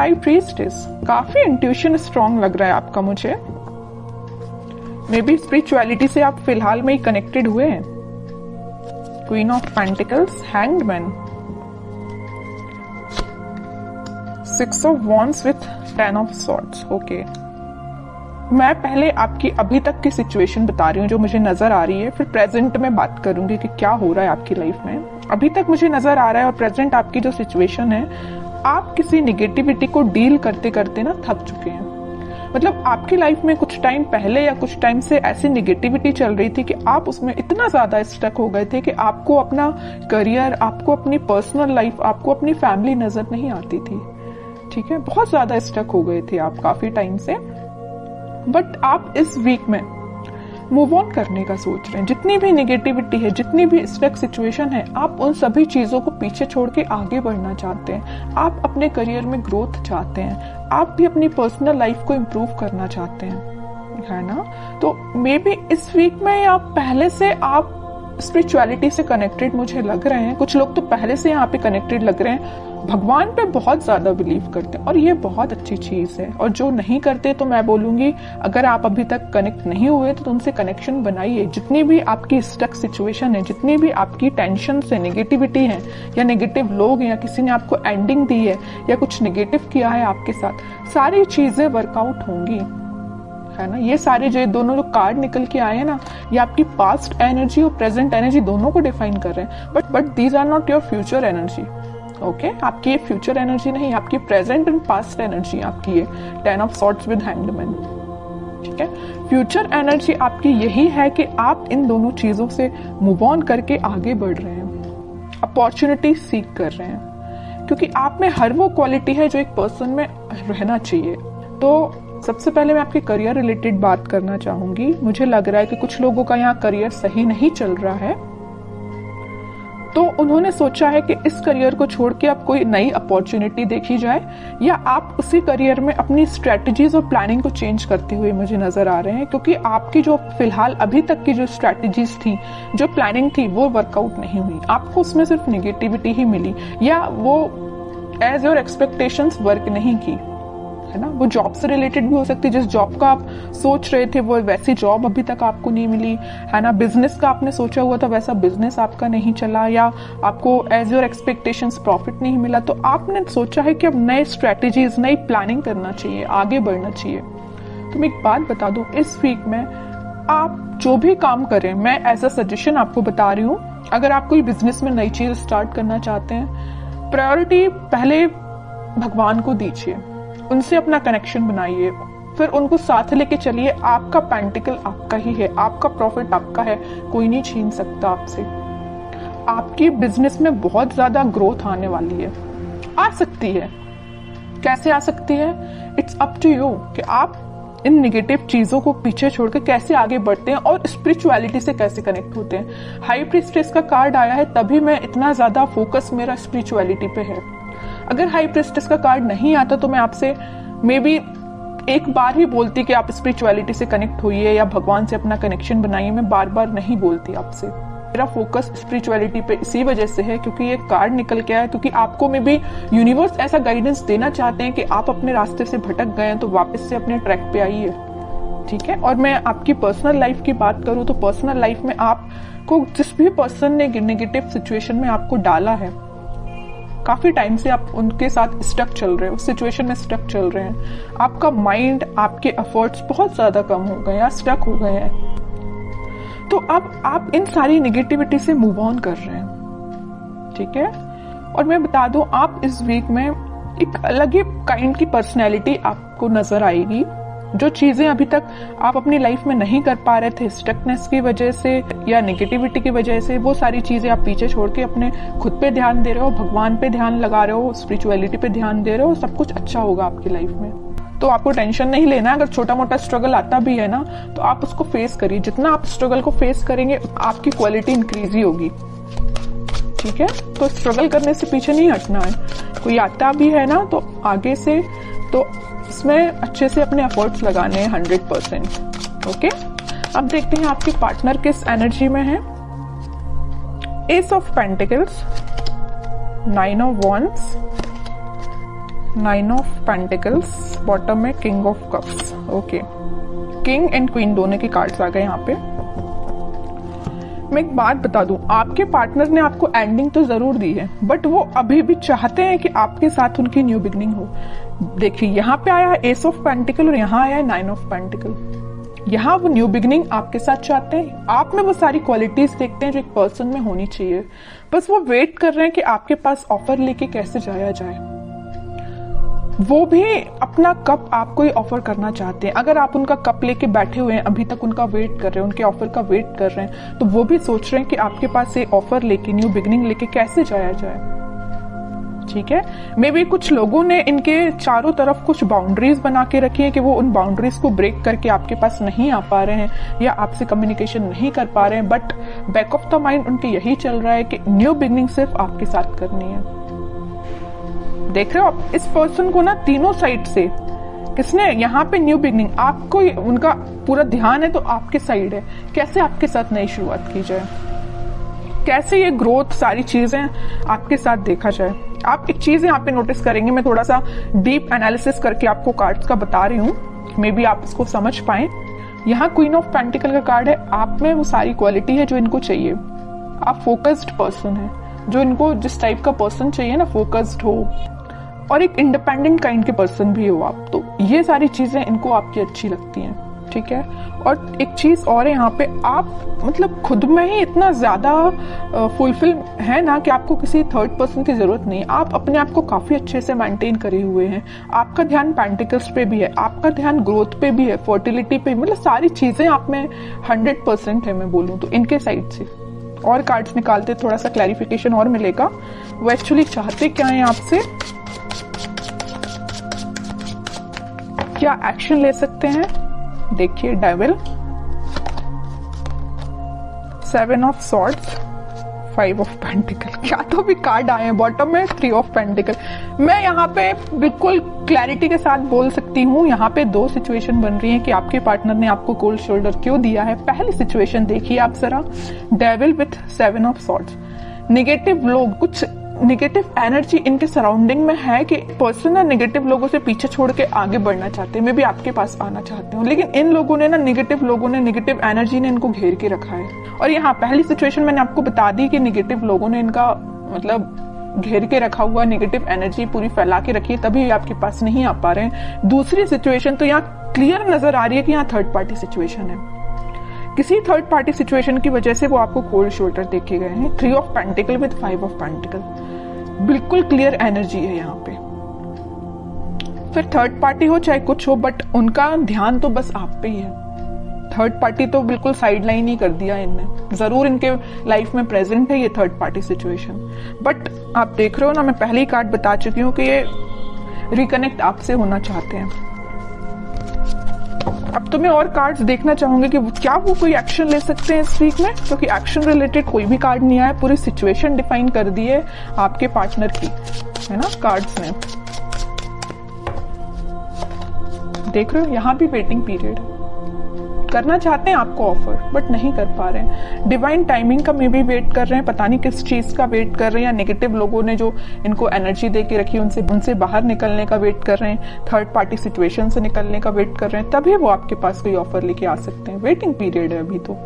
High priestess, काफी intuition strong लग रहा है आपका मुझे। मे बी स्पिरिचुअलिटी से आप फिलहाल में ही कनेक्टेड हुए हैं। Queen of pentacles, hanged man, 6 of wands with 10 of swords. Okay, मैं पहले आपकी अभी तक की सिचुएशन बता रही हूँ जो मुझे नजर आ रही है, फिर प्रेजेंट में बात करूंगी कि क्या हो रहा है आपकी लाइफ में। अभी तक मुझे नजर आ रहा है और प्रेजेंट आपकी जो सिचुएशन है, आप किसी निगेटिविटी को डील करते करते ना थक चुके हैं। मतलब आपकी लाइफ में कुछ टाइम पहले या कुछ टाइम से ऐसी निगेटिविटी चल रही थी कि आप उसमें इतना ज्यादा स्टक हो गए थे कि आपको अपना करियर, आपको अपनी पर्सनल लाइफ, आपको अपनी फैमिली नजर नहीं आती थी। ठीक है, बहुत ज्यादा स्टक हो गए थे आप काफी टाइम से। बट आप इस वीक में मूव ऑन करने का सोच रहे हैं। जितनी भी नेगेटिविटी है, जितनी भी स्टक सिचुएशन है, आप उन सभी चीजों को पीछे छोड़ के आगे बढ़ना चाहते हैं। आप अपने करियर में ग्रोथ चाहते हैं, आप भी अपनी पर्सनल लाइफ को इम्प्रूव करना चाहते हैं, है ना। तो मे बी इस वीक में आप पहले से आप स्पिरिचुअलिटी से कनेक्टेड मुझे लग रहे हैं। कुछ लोग तो पहले से यहाँ पे कनेक्टेड लग रहे हैं, भगवान पे बहुत ज्यादा बिलीव करते हैं और ये बहुत अच्छी चीज है। और जो नहीं करते तो मैं बोलूंगी, अगर आप अभी तक कनेक्ट नहीं हुए तो उनसे कनेक्शन बनाइए। जितनी भी आपकी स्टक सिचुएशन है, जितनी भी आपकी टेंशन से नेगेटिविटी है या नेगेटिव लोग या किसी ने आपको एंडिंग दी है या कुछ नेगेटिव किया है आपके साथ, सारी चीजें वर्कआउट होंगी, है ना। ये सारे जो दोनों जो कार्ड निकल के आए हैं ना, ये आपकी पास्ट एनर्जी और प्रेजेंट एनर्जी दोनों को डिफाइन कर रहे हैं। But these are not your future energy. Okay, आपकी ये फ्यूचर एनर्जी नहीं, आपकी प्रेजेंट एंड पास्ट एनर्जी आपकी ये 10 of swords with hanged man. ठीक है, फ्यूचर एनर्जी आपकी यही है कि आप इन दोनों चीजों से मूव ऑन करके आगे बढ़ रहे हैं, अपॉर्चुनिटी सीख कर रहे हैं, क्योंकि आप में हर वो क्वालिटी है जो एक पर्सन में रहना चाहिए। तो सबसे पहले मैं आपके करियर रिलेटेड बात करना चाहूंगी। मुझे लग रहा है कि कुछ लोगों का यहाँ करियर सही नहीं चल रहा है, तो उन्होंने सोचा है कि इस करियर को छोड़ के अब कोई नई अपॉर्चुनिटी देखी जाए, या आप उसी करियर में अपनी स्ट्रेटजीज और प्लानिंग को चेंज करते हुए मुझे नजर आ रहे हैं। क्योंकि आपकी जो फिलहाल अभी तक की जो स्ट्रेटजीज थी, जो प्लानिंग थी, वो वर्कआउट नहीं हुई, आपको उसमें सिर्फ निगेटिविटी ही मिली, या वो एज योर एक्सपेक्टेशंस वर्क नहीं की, है ना। वो जॉब से रिलेटेड भी हो सकती है, जिस जॉब का आप सोच रहे थे वो वैसी जॉब अभी तक आपको नहीं मिली, है ना। बिजनेस का आपने सोचा हुआ था वैसा बिजनेस आपका नहीं चला, या आपको एज योर एक्सपेक्टेशंस प्रॉफिट नहीं मिला, तो आपने सोचा है कि अब नए स्ट्रेटेजीज, नई प्लानिंग करना चाहिए, आगे बढ़ना चाहिए। तो मैं एक बात बता दूं, इस वीक में आप जो भी काम करें, मैं एज अ सजेशन आपको बता रही हूँ, अगर आप कोई बिजनेस में नई चीज स्टार्ट करना चाहते हैं, प्रायोरिटी पहले भगवान को दीजिए, उनसे अपना कनेक्शन बनाइए, फिर उनको साथ लेके चलिए। आपका पेंटिकल आपका ही है, आपका प्रॉफिट आपका है, कोई नहीं छीन सकता आपसे। आपकी बिजनेस में बहुत ज्यादा ग्रोथ आने वाली है, आ सकती है। कैसे आ सकती है? इट्स अप टू यू कि आप इन निगेटिव चीजों को पीछे छोड़कर कैसे आगे बढ़ते हैं और स्पिरिचुअलिटी से कैसे कनेक्ट होते हैं। हाई प्रीस्टेस का कार्ड आया है, तभी मैं इतना ज्यादा फोकस मेरा स्पिरिचुअलिटी पे है। अगर हाई प्रीस्टेस का कार्ड नहीं आता तो मैं आपसे मे बी एक बार ही बोलती कि आप स्पिरिचुअलिटी से कनेक्ट होइए या भगवान से अपना कनेक्शन बनाइए। मैं बार बार नहीं बोलती आपसे। मेरा फोकस स्पिरिचुअलिटी पे इसी वजह से है क्योंकि ये कार्ड निकल के आया, क्योंकि आपको में भी यूनिवर्स ऐसा गाइडेंस देना चाहते हैं कि आप अपने रास्ते से भटक गए हैं तो वापस से अपने ट्रैक पे आइए। ठीक है, और मैं आपकी पर्सनल लाइफ की बात करूं तो पर्सनल लाइफ में आपको जिस भी पर्सन ने नेगेटिव सिचुएशन में आपको डाला है, काफी टाइम से आप उनके साथ स्टक चल रहे हो, उस सिचुएशन में स्टक चल रहे हैं, आपका माइंड, आपके एफर्ट्स बहुत ज्यादा कम हो गए या स्टक हो गए हैं, तो अब आप इन सारी नेगेटिविटी से मूव ऑन कर रहे हैं। ठीक है, और मैं बता दूं, आप इस वीक में एक अलग ही काइंड की पर्सनैलिटी आपको नजर आएगी। जो चीजें अभी तक आप अपनी लाइफ में नहीं कर पा रहे थे स्टकनेस की वजह से या नेगेटिविटी की वजह से, वो सारी चीजें आप पीछे छोड़ के अपने खुद पे ध्यान दे रहे हो, भगवान पे ध्यान लगा रहे हो, स्पिरिचुअलिटी पे ध्यान दे रहे हो, सब कुछ अच्छा होगा आपकी लाइफ में। तो आपको टेंशन नहीं लेना। अगर छोटा मोटा स्ट्रगल आता भी है ना, तो आप उसको फेस करिए। जितना आप स्ट्रगल को फेस करेंगे आपकी क्वालिटी इंक्रीज ही होगी। ठीक है, तो स्ट्रगल करने से पीछे नहीं हटना है। कोई आता भी है ना तो आगे से तो इसमें अच्छे से अपने एफर्ट्स लगाने हैं 100%। ओके, अब देखते हैं आपके पार्टनर किस एनर्जी में है। Ace of pentacles, 9 of wands, 9 of pentacles, bottom में king of cups. Okay, king and queen दोनों के कार्ड्स आ गए यहाँ पे। मैं एक बात बता दूं, आपके पार्टनर ने आपको एंडिंग तो जरूर दी है, बट वो अभी भी चाहते हैं कि आपके साथ उनकी न्यू बिगनिंग हो। देखिए यहाँ पे आया है एस ऑफ पेंटिकल और यहाँ आया है 9 ऑफ पेंटिकल। यहाँ वो न्यू बिगनिंग आपके साथ चाहते हैं, आप में वो सारी क्वालिटीज देखते हैं जो एक पर्सन में होनी चाहिए, बस वो वेट कर रहे हैं कि आपके पास ऑफर लेके कैसे जाया जाए। वो भी अपना कप आपको ही ऑफर करना चाहते हैं। अगर आप उनका कप लेके बैठे हुए हैं, अभी तक उनका वेट कर रहे हैं, उनके ऑफर का वेट कर रहे हैं, तो वो भी सोच रहे हैं कि आपके पास ये ऑफर लेके, न्यू बिगनिंग लेके कैसे जाया जाए। ठीक है, मे बी कुछ लोगों ने इनके चारों तरफ कुछ बाउंड्रीज बना के रखी है कि वो उन बाउंड्रीज को ब्रेक करके आपके पास नहीं आ पा रहे हैं या आपसे कम्युनिकेशन नहीं कर पा रहे हैं, but back of the mind उनके यही चल रहा है कि न्यू बिगनिंग सिर्फ आपके साथ करनी है। देख रहे हो आप इस पर्सन को ना, तीनों साइड से किसने यहाँ पे न्यू बिगनिंग, आपको उनका पूरा ध्यान है तो आपके साइड है, कैसे आपके साथ नई शुरुआत की जाए, कैसे ये ग्रोथ सारी चीजें आपके साथ देखा जाए। आप एक चीज यहाँ पे नोटिस करेंगे, मैं थोड़ा सा डीप एनालिसिस करके आपको कार्ड्स का बता रही हूँ, मे बी आप इसको समझ पाए। यहाँ क्वीन ऑफ पेंटिकल का कार्ड है, आप में वो सारी क्वालिटी है जो इनको चाहिए। आप फोकस्ड पर्सन है, जो इनको जिस टाइप का पर्सन चाहिए ना, फोकस्ड हो और एक इंडिपेंडेंट काइंड के पर्सन भी हो आप, तो ये सारी चीजें इनको आपकी अच्छी लगती हैं। ठीक है, और एक चीज और है यहाँ पे, आप मतलब खुद में ही इतना ज्यादा फुलफिल है ना कि आपको किसी थर्ड पर्सन की जरूरत नहीं। आप अपने आप को काफी अच्छे से मेंटेन करे हुए हैं, आपका ध्यान पेंटिकल्स पे भी है, आपका ध्यान ग्रोथ पे भी है, फर्टिलिटी पे, मतलब सारी चीजें आप में 100% है मैं बोलूँ तो इनके साइड से। और कार्ड्स निकालते थोड़ा सा क्लैरिफिकेशन और मिलेगा, वो एक्चुअली चाहते क्या है आपसे, क्या एक्शन ले सकते हैं। देखिए devil, 7 of swords, 5 of pentacle, क्या तो भी कार्ड आए हैं। बॉटम में 3 ऑफ पेंटिकल। मैं यहाँ पे बिल्कुल क्लैरिटी के साथ बोल सकती हूँ, यहाँ पे 2 सिचुएशन बन रही है कि आपके पार्टनर ने आपको कोल्ड शोल्डर क्यों दिया है। पहली सिचुएशन देखिए आप जरा, devil with 7 of swords. Negative लोग, कुछ नेगेटिव एनर्जी इनके सराउंडिंग में है कि पर्सन ना नेगेटिव लोगों से पीछे छोड़ के आगे बढ़ना चाहते हैं, मे बी आपके पास आना चाहते हो, लेकिन इन लोगों ने ना, नेगेटिव लोगों ने, नेगेटिव एनर्जी ने इनको घेर के रखा है। और यहाँ पहली सिचुएशन मैंने आपको बता दी कि नेगेटिव लोगों ने इनका मतलब घेर के रखा हुआ, नेगेटिव एनर्जी पूरी फैला के रखी है, तभी आपके पास नहीं आ पा रहे हैं। दूसरी सिचुएशन तो यहाँ क्लियर नजर आ रही है कि यहाँ थर्ड पार्टी सिचुएशन है, किसी थर्ड पार्टी सिचुएशन की वजह से वो आपको कोल्ड शोल्डर देखे गए हैं। 3 of pentacle with 5 of pentacle, बिल्कुल क्लियर एनर्जी है यहाँ पे। फिर थर्ड पार्टी हो चाहे कुछ हो, बट उनका ध्यान तो बस आप पे ही है। थर्ड पार्टी तो बिल्कुल साइड लाइन ही कर दिया इनने, जरूर इनके लाइफ में प्रेजेंट है ये थर्ड पार्टी सिचुएशन, बट आप देख रहे हो ना, मैं पहले ही कार्ड बता चुकी हूँ कि ये रिकनेक्ट आपसे होना चाहते हैं। अब तो मैं और कार्ड्स देखना चाहूंगी कि क्या वो कोई एक्शन ले सकते हैं इस वीक में, क्योंकि एक्शन रिलेटेड कोई भी कार्ड नहीं आया, पूरी सिचुएशन डिफाइन कर दी है आपके पार्टनर की, है ना कार्ड्स ने। देख रहे हो यहाँ भी वेटिंग पीरियड, करना चाहते हैं आपको ऑफर बट नहीं कर पा रहे हैं। डिवाइन टाइमिंग का मे भी वेट कर रहे हैं, पता नहीं किस चीज का वेट कर रहे हैं, या नेगेटिव लोगों ने जो इनको एनर्जी दे के रखी उनसे बाहर निकलने का वेट कर रहे हैं, थर्ड पार्टी सिचुएशन से निकलने का वेट कर रहे हैं, तभी वो आपके पास कोई ऑफर लेके आ सकते हैं। वेटिंग पीरियड है अभी तो।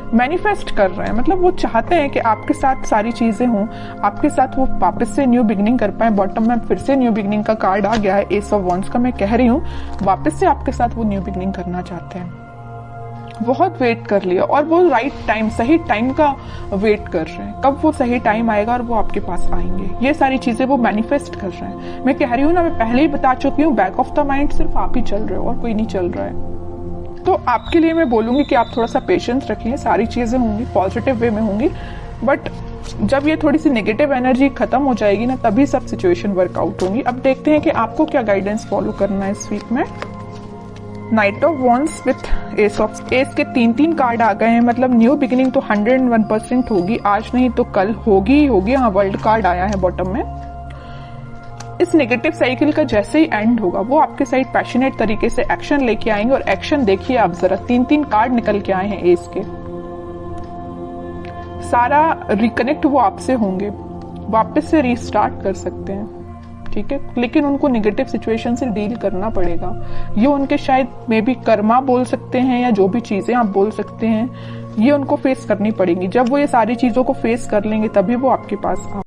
मैनिफेस्ट कर रहे हैं, मतलब वो चाहते हैं कि आपके साथ सारी चीजें हों, आपके साथ वो वापस से न्यू बिगनिंग कर पाए। बॉटम में फिर से न्यू बिगनिंग का कार्ड आ गया है, एस ऑफ वॉन्ड्स का। मैं कह रही हूँ वापस से आपके साथ वो न्यू बिगनिंग करना चाहते हैं। बहुत वेट कर लिया और वो राइट टाइम, सही टाइम का वेट कर रहे हैं, कब वो सही टाइम आएगा और वो आपके पास आएंगे। ये सारी चीजें वो मैनिफेस्ट कर रहे हैं। मैं कह रही हूँ ना, मैं पहले ही बता चुकी हूँ, बैक ऑफ द माइंड सिर्फ आप ही चल रहे हो और कोई नहीं चल रहा है। तो आपके लिए मैं बोलूंगी कि आप थोड़ा सा पेशेंस रखिए, सारी चीजें होंगी पॉजिटिव वे में होंगी, बट जब ये थोड़ी सी नेगेटिव एनर्जी खत्म हो जाएगी ना, तभी सब सिचुएशन वर्कआउट होंगी। अब देखते हैं कि आपको क्या गाइडेंस फॉलो करना है इस वीक में। Night of wands with S of, S के 3 कार्ड आ गए हैं, मतलब न्यू बिगिनिंग तो 101% होगी, आज नहीं तो कल होगी ही होगी। हाँ, वर्ल्ड कार्ड आया है बॉटम में। इस नेगेटिव साइकिल का जैसे ही एंड होगा, वो आपके साइड पैशनेट तरीके से एक्शन लेके आएंगे। और एक्शन देखिए आप जरा, 3 कार्ड निकल के आए हैं एस के। सारा रिकनेक्ट वो आपसे होंगे, वापस से रीस्टार्ट कर सकते हैं। ठीक है, लेकिन उनको नेगेटिव सिचुएशन से डील करना पड़ेगा। ये उनके शायद मे बी कर्मा बोल सकते हैं या जो भी चीजें आप बोल सकते हैं, ये उनको फेस करनी पड़ेगी। जब वो ये सारी चीजों को फेस कर लेंगे तभी वो आपके पास